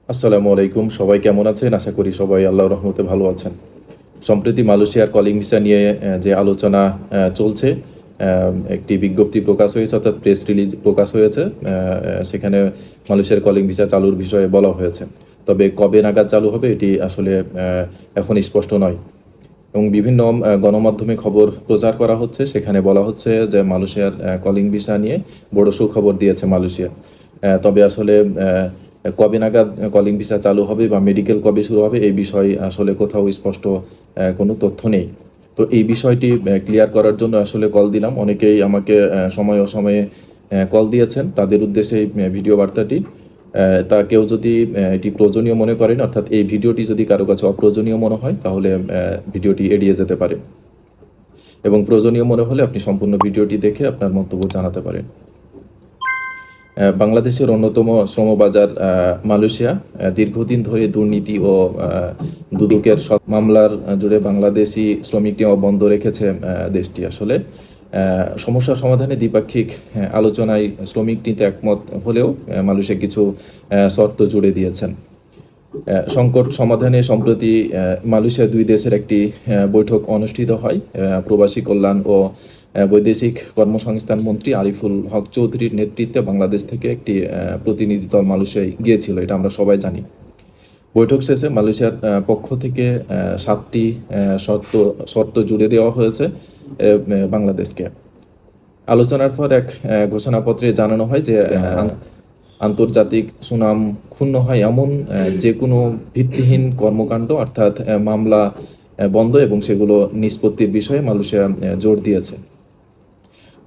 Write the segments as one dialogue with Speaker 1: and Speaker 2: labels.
Speaker 1: আসসালামু আলাইকুম। সবাই কেমন আছেন? আশা করি সবাই আল্লাহর রহমতে ভালো আছেন। সম্প্রতি মালয়েশিয়ার কলিং ভিসা নিয়ে যে আলোচনা চলছে, একটি বিজ্ঞপ্তি প্রকাশ হয়েছে অর্থাৎ প্রেস রিলিজ প্রকাশ হয়েছে। সেখানে মালয়েশিয়ার কলিং ভিসা চালুর বিষয়ে বলা হয়েছে। তবে কবে নাগাদ চালু হবে এটি আসলে এখন স্পষ্ট নয়। এবং বিভিন্ন গণমাধ্যমে খবর প্রচার করা হচ্ছে, সেখানে বলা হচ্ছে যে মালয়েশিয়ার কলিং ভিসা নিয়ে বড় সুখবর দিয়েছে মালয়েশিয়া। তবে আসলে কবে নাগাদ কলিং ভিসা চালু হবে বা মেডিকেল কবে শুরু হবে এই বিষয়ে আসলে কোথাও স্পষ্ট কোনো তথ্য নেই। তো এই বিষয়টি ক্লিয়ার করার জন্য আসলে কল দিলাম। অনেকেই আমাকে সময়ে অসময়ে কল দিয়েছেন, তাদের উদ্দেশ্যে এই ভিডিও বার্তাটি। তা কেউ যদি এটি প্রয়োজনীয় মনে করেন, অর্থাৎ এই ভিডিওটি যদি কারো কাছে অপ্রয়োজনীয় মনে হয়, তাহলে ভিডিওটি এড়িয়ে যেতে পারে এবং প্রয়োজনীয় মনে হলে আপনি সম্পূর্ণ ভিডিওটি দেখে আপনার মন্তব্য জানাতে পারেন। বাংলাদেশের অন্যতম শ্রমবাজার মালয়েশিয়া দীর্ঘদিন ধরে দুর্নীতি ও দুদকের সব মামলার জুড়ে বাংলাদেশি শ্রমিক নেওয়া বন্ধ রেখেছে দেশটি। আসলে সমস্যা সমাধানে দ্বিপাক্ষিক আলোচনায় শ্রমিক নিতে একমত হলেও মালয়েশিয়া কিছু শর্ত জুড়ে দিয়েছেন। সংকট সমাধানে সম্প্রতি মালয়েশিয়া দুই দেশের একটি বৈঠক অনুষ্ঠিত হয়। প্রবাসী কল্যাণ ও বৈদেশিক কর্মসংস্থান মন্ত্রী আরিফুল হক চৌধুরীর নেতৃত্বে বাংলাদেশ থেকে একটি প্রতিনিধি দল মালয়েশিয়ায় গিয়েছিল, এটা আমরা সবাই জানি। বৈঠক শেষে মালয়েশিয়ার পক্ষ থেকে 7টি শর্ত শর্ত জুড়ে দেওয়া হয়েছে বাংলাদেশকে। আলোচনার পর এক ঘোষণাপত্রে জানানো হয় যে আন্তর্জাতিক সুনাম ক্ষুণ্ণ হয় এমন যে কোনো ভিত্তিহীন কর্মকাণ্ড অর্থাৎ মামলা বন্ধ এবং সেগুলো নিষ্পত্তির বিষয়ে মালয়েশিয়া জোর দিয়েছে।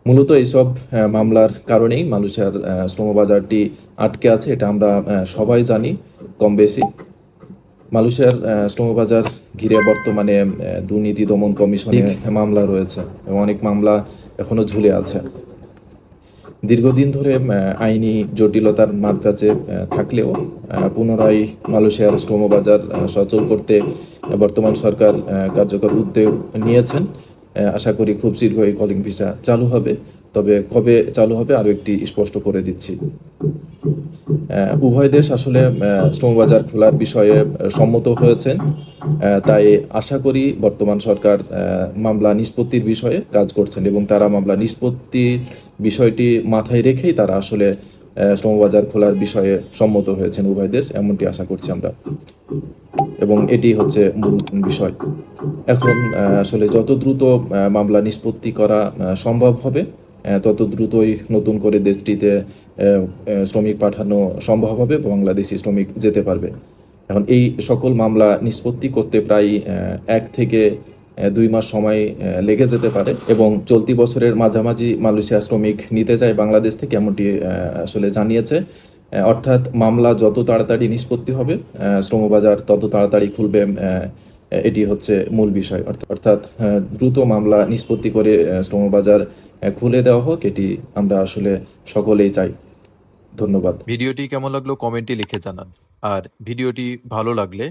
Speaker 1: মূলত এইসব মামলার কারণেই মালয়েশিয়ার শ্রমবাজারটি আটকে আছে, এটা আমরা সবাই জানি কম বেশি। মালয়েশিয়ার শ্রমবাজার ঘিরে বর্তমানে দুর্নীতি দমন কমিশনে মামলা রয়েছে এবং অনেক মামলা এখনো ঝুলে আছে। দীর্ঘদিন ধরে আইনি জটিলতার মারপ্যাচে থাকলেও পুনরায় মালয়েশিয়ার শ্রমবাজার সচল করতে বর্তমান সরকার কার্যকর উদ্যোগ নিয়েছেন। আশা করি খুব শীঘ্রই কলিং ভিসা চালু হবে। তবে কবে চালু হবে আরও একটি স্পষ্ট করে দিচ্ছি। উভয় দেশ আসলে শ্রমবাজার খোলার বিষয়ে সম্মত হয়েছেন। তাই আশা করি বর্তমান সরকার মামলা নিষ্পত্তির বিষয়ে কাজ করছেন এবং তারা মামলা নিষ্পত্তির বিষয়টি মাথায় রেখেই তারা আসলে শ্রমবাজার খোলার বিষয়ে সম্মত হয়েছেন উভয় দেশ, এমনটি আশা করছি আমরা। এবং এটি হচ্ছে মূল বিষয়। এখন আসলে যত দ্রুত মামলা নিষ্পত্তি করা সম্ভব হবে, তত দ্রুতই নতুন করে দেশটিতে শ্রমিক পাঠানো সম্ভব হবে, বাংলাদেশি শ্রমিক যেতে পারবে। এখন এই সকল মামলা নিষ্পত্তি করতে প্রায় 1 থেকে 2 মাস সময় লেগে যেতে পারে এবং চলতি বছরের মাঝামাঝি মালয়েশিয়া শ্রমিক নিতে চায় বাংলাদেশ থেকে, এমনটি আসলে জানিয়েছে। অর্থাৎ মামলা যত তাড়াতাড়ি নিষ্পত্তি হবে শ্রমবাজার তত তাড়াতাড়ি খুলবে, এটি হচ্ছে মূল বিষয়। অর্থাৎ দ্রুত মামলা নিষ্পত্তি করে শ্রমবাজার খুলে দেওয়া হোক, এটি আমরা আসলে সকলেই চাই। ধন্যবাদ।
Speaker 2: ভিডিওটি কেমন লাগলো কমেন্টে লিখে জানান। আর ভিডিওটি ভালো লাগলে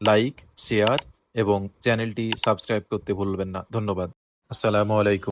Speaker 2: লাইক, শেয়ার এবং চ্যানেলটি সাবস্ক্রাইব করতে ভুলবেন না। ধন্যবাদ। আসসালামু আলাইকুম।